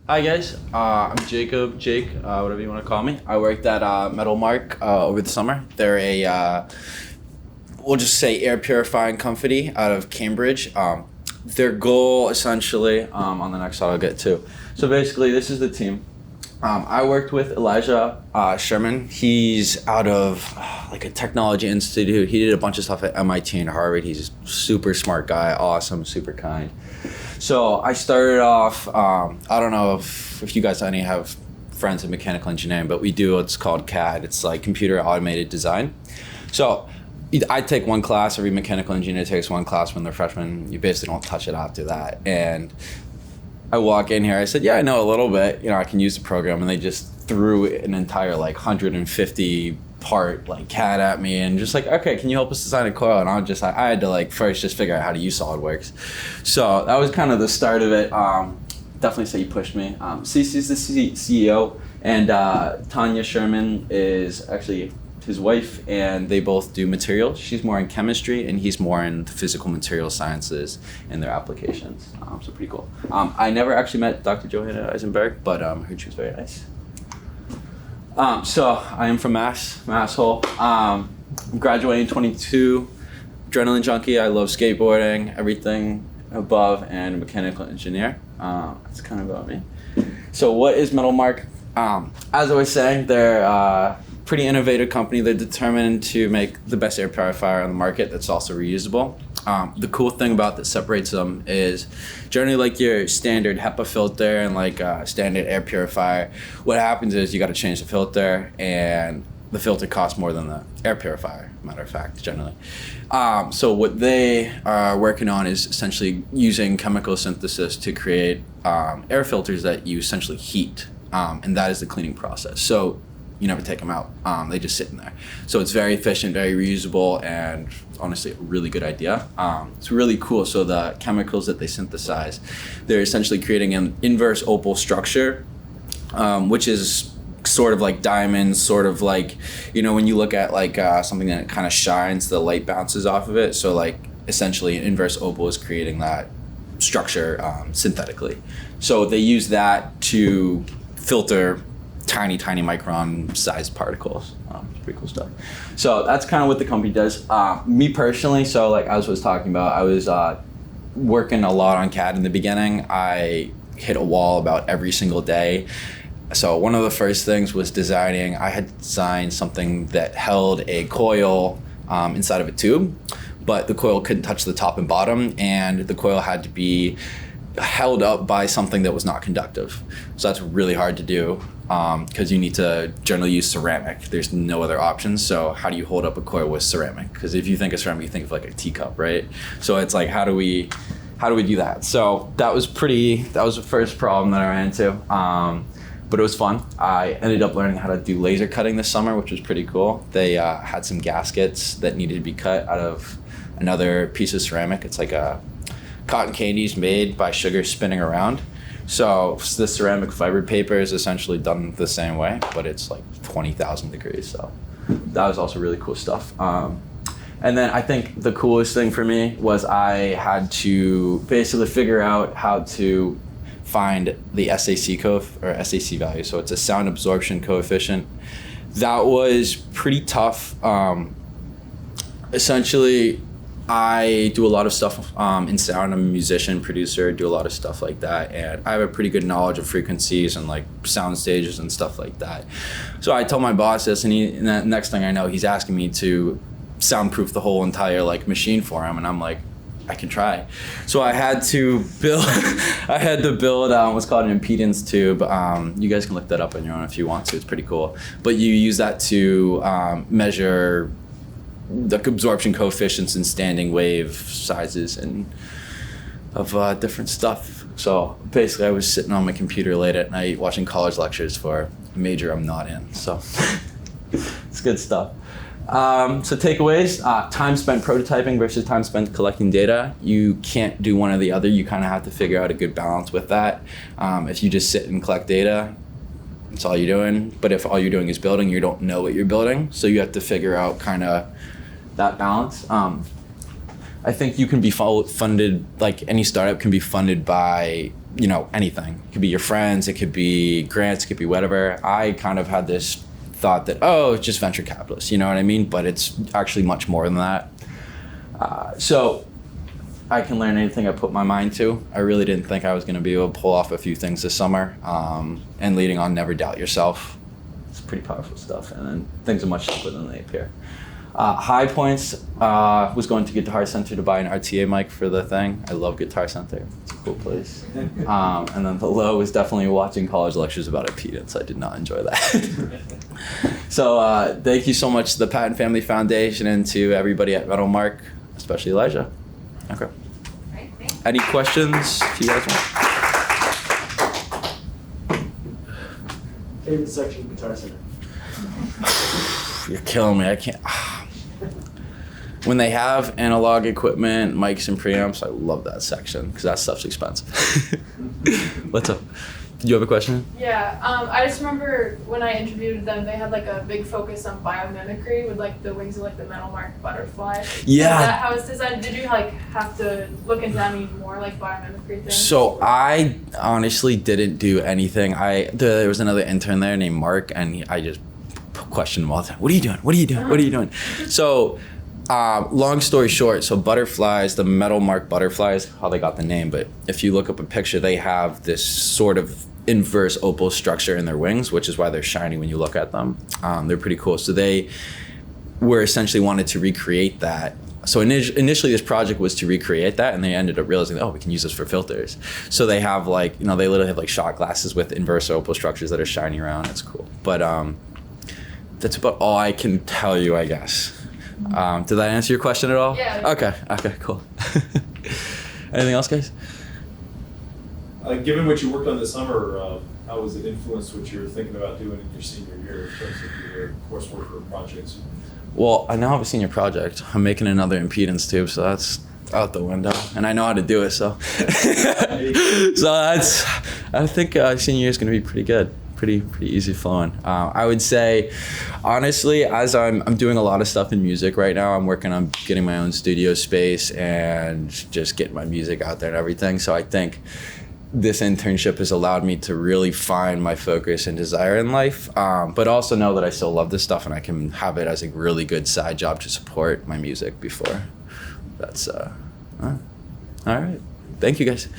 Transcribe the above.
Hi guys, I'm Jacob, Jake, whatever you want to call me. I worked at Metal Mark over the summer. They're we'll just say air purifying company out of Cambridge. Their goal essentially, on the next slide I'll get to. So basically this is the team. I worked with Elijah Sherman. He's out of like a technology institute. He did a bunch of stuff at MIT and Harvard. He's a super smart guy, awesome, super kind. So I started off, I don't know if you guys any have friends in mechanical engineering, but we do what's called CAD. It's like computer automated design. So I take one class, every mechanical engineer takes one class when they're freshmen. You basically don't touch it after that. And I walk in here, I said, yeah, I know a little bit, I can use the program. And they just threw an entire like 150 part like CAD at me and just like, okay, can you help us design a coil? And I had to like first just figure out how to use SolidWorks. So that was kind of the start of it. Definitely say he pushed me. Cece's the CEO, and Tanya Sherman is actually his wife, and they both do materials. She's more in chemistry and he's more in the physical material sciences and their applications. So pretty cool. I never actually met Dr. Johanna Eisenberg, but heard she was very nice. So I am from Mass Hole. I'm graduating 22, adrenaline junkie. I love skateboarding, everything above, and a mechanical engineer. That's kind of about me. So what is Metal Mark? As I was saying, they're pretty innovative company. They're determined to make the best air purifier on the market that's also reusable. The cool thing about that separates them is generally like your standard HEPA filter and like standard air purifier, what happens is you got to change the filter, and the filter costs more than the air purifier, matter of fact, generally. So what they are working on is essentially using chemical synthesis to create air filters that you essentially heat, and that is the cleaning process. So you never take them out. They just sit in there. So it's very efficient, very reusable, and honestly a really good idea. It's really cool. So the chemicals that they synthesize, they're essentially creating an inverse opal structure, which is sort of like diamonds, sort of like, when you look at like something that kind of shines, the light bounces off of it. So like essentially an inverse opal is creating that structure synthetically. So they use that to filter tiny micron sized particles. It's pretty cool stuff. So that's kind of what the company does. Me personally, so like as I was talking about, I was working a lot on CAD in the beginning. I hit a wall about every single day. So one of the first things was designing. I had designed something that held a coil inside of a tube, but the coil couldn't touch the top and bottom, and the coil had to be held up by something that was not conductive. So that's really hard to do because you need to generally use ceramic. There's no other options. So how do you hold up a coil with ceramic? Because if you think of ceramic, you think of like a teacup, right? So it's like, how do we do that? So that was the first problem that I ran into. But it was fun. I ended up learning how to do laser cutting this summer, which was pretty cool. They had some gaskets that needed to be cut out of another piece of ceramic. It's like a cotton candies made by sugar spinning around. So the ceramic fiber paper is essentially done the same way, but it's like 20,000 degrees. So that was also really cool stuff. And then I think the coolest thing for me was I had to basically figure out how to find the SAC SAC value. So it's a sound absorption coefficient. That was pretty tough. Essentially, I do a lot of stuff in sound. I'm a musician, producer, do a lot of stuff like that. And I have a pretty good knowledge of frequencies and like sound stages and stuff like that. So I told my boss this, and the next thing I know, he's asking me to soundproof the whole entire like machine for him. And I'm like, I can try. So I had to build what's called an impedance tube. You guys can look that up on your own if you want to. It's pretty cool. But you use that to measure the absorption coefficients and standing wave sizes and of different stuff. So basically I was sitting on my computer late at night watching college lectures for a major I'm not in. So it's good stuff. So takeaways, time spent prototyping versus time spent collecting data. You can't do one or the other. You kind of have to figure out a good balance with that. If you just sit and collect data, that's all you're doing. But if all you're doing is building, you don't know what you're building. So you have to figure out kind of that balance. I think you can be funded, like any startup can be funded by you know, anything. It could be your friends, it could be grants, it could be whatever. I kind of had this thought that, oh, it's just venture capitalists, you know what I mean? But it's actually much more than that. So I can learn anything I put my mind to. I really didn't think I was going to be able to pull off a few things this summer. And leading on Never Doubt Yourself. It's pretty powerful stuff. And then things are much simpler than they appear. High points was going to Guitar Center to buy an RTA mic for the thing. I love Guitar Center. It's a cool place. And then the low was definitely watching college lectures about impedance. I did not enjoy that. So thank you so much to the Patton Family Foundation and to everybody at Metal Mark, especially Elijah. Okay. Any questions? Do you guys want? Favorite section of Guitar Center? You're killing me. I can't. When they have analog equipment, mics and preamps, I love that section because that stuff's expensive. What's up? Did you have a question? Yeah, I just remember when I interviewed them, they had like a big focus on biomimicry with like the wings of like the Metal Mark butterfly. Yeah. Is that how it's designed? Did you like have to look into any more like biomimicry things? So I honestly didn't do anything. There was another intern there named Mark, and I just questioned him all the time. What are you doing? What are you doing? What are you doing? So long story short, so butterflies, the Metal Mark butterflies, how they got the name, but if you look up a picture, they have this sort of inverse opal structure in their wings, which is why they're shiny when you look at them. They're pretty cool. So they were essentially wanted to recreate that. So initially this project was to recreate that, and they ended up realizing, oh, we can use this for filters. So they have like, you know, they literally have like shot glasses with inverse opal structures that are shiny around. It's cool. But that's about all I can tell you, I guess. Did that answer your question at all? Yeah. Okay, cool. Anything else, guys? Given what you worked on this summer, how was it influenced what you're thinking about doing in your senior year in terms of your coursework or projects? Well, I now have a senior project. I'm making another impedance tube, so that's out the window. And I know how to do it, so. I think senior year is going to be pretty good. Pretty easy flowing. I would say, honestly, as I'm doing a lot of stuff in music right now. I'm working on getting my own studio space and just getting my music out there and everything. So I think this internship has allowed me to really find my focus and desire in life, but also know that I still love this stuff and I can have it as a really good side job to support my music before. That's all right. Thank you, guys.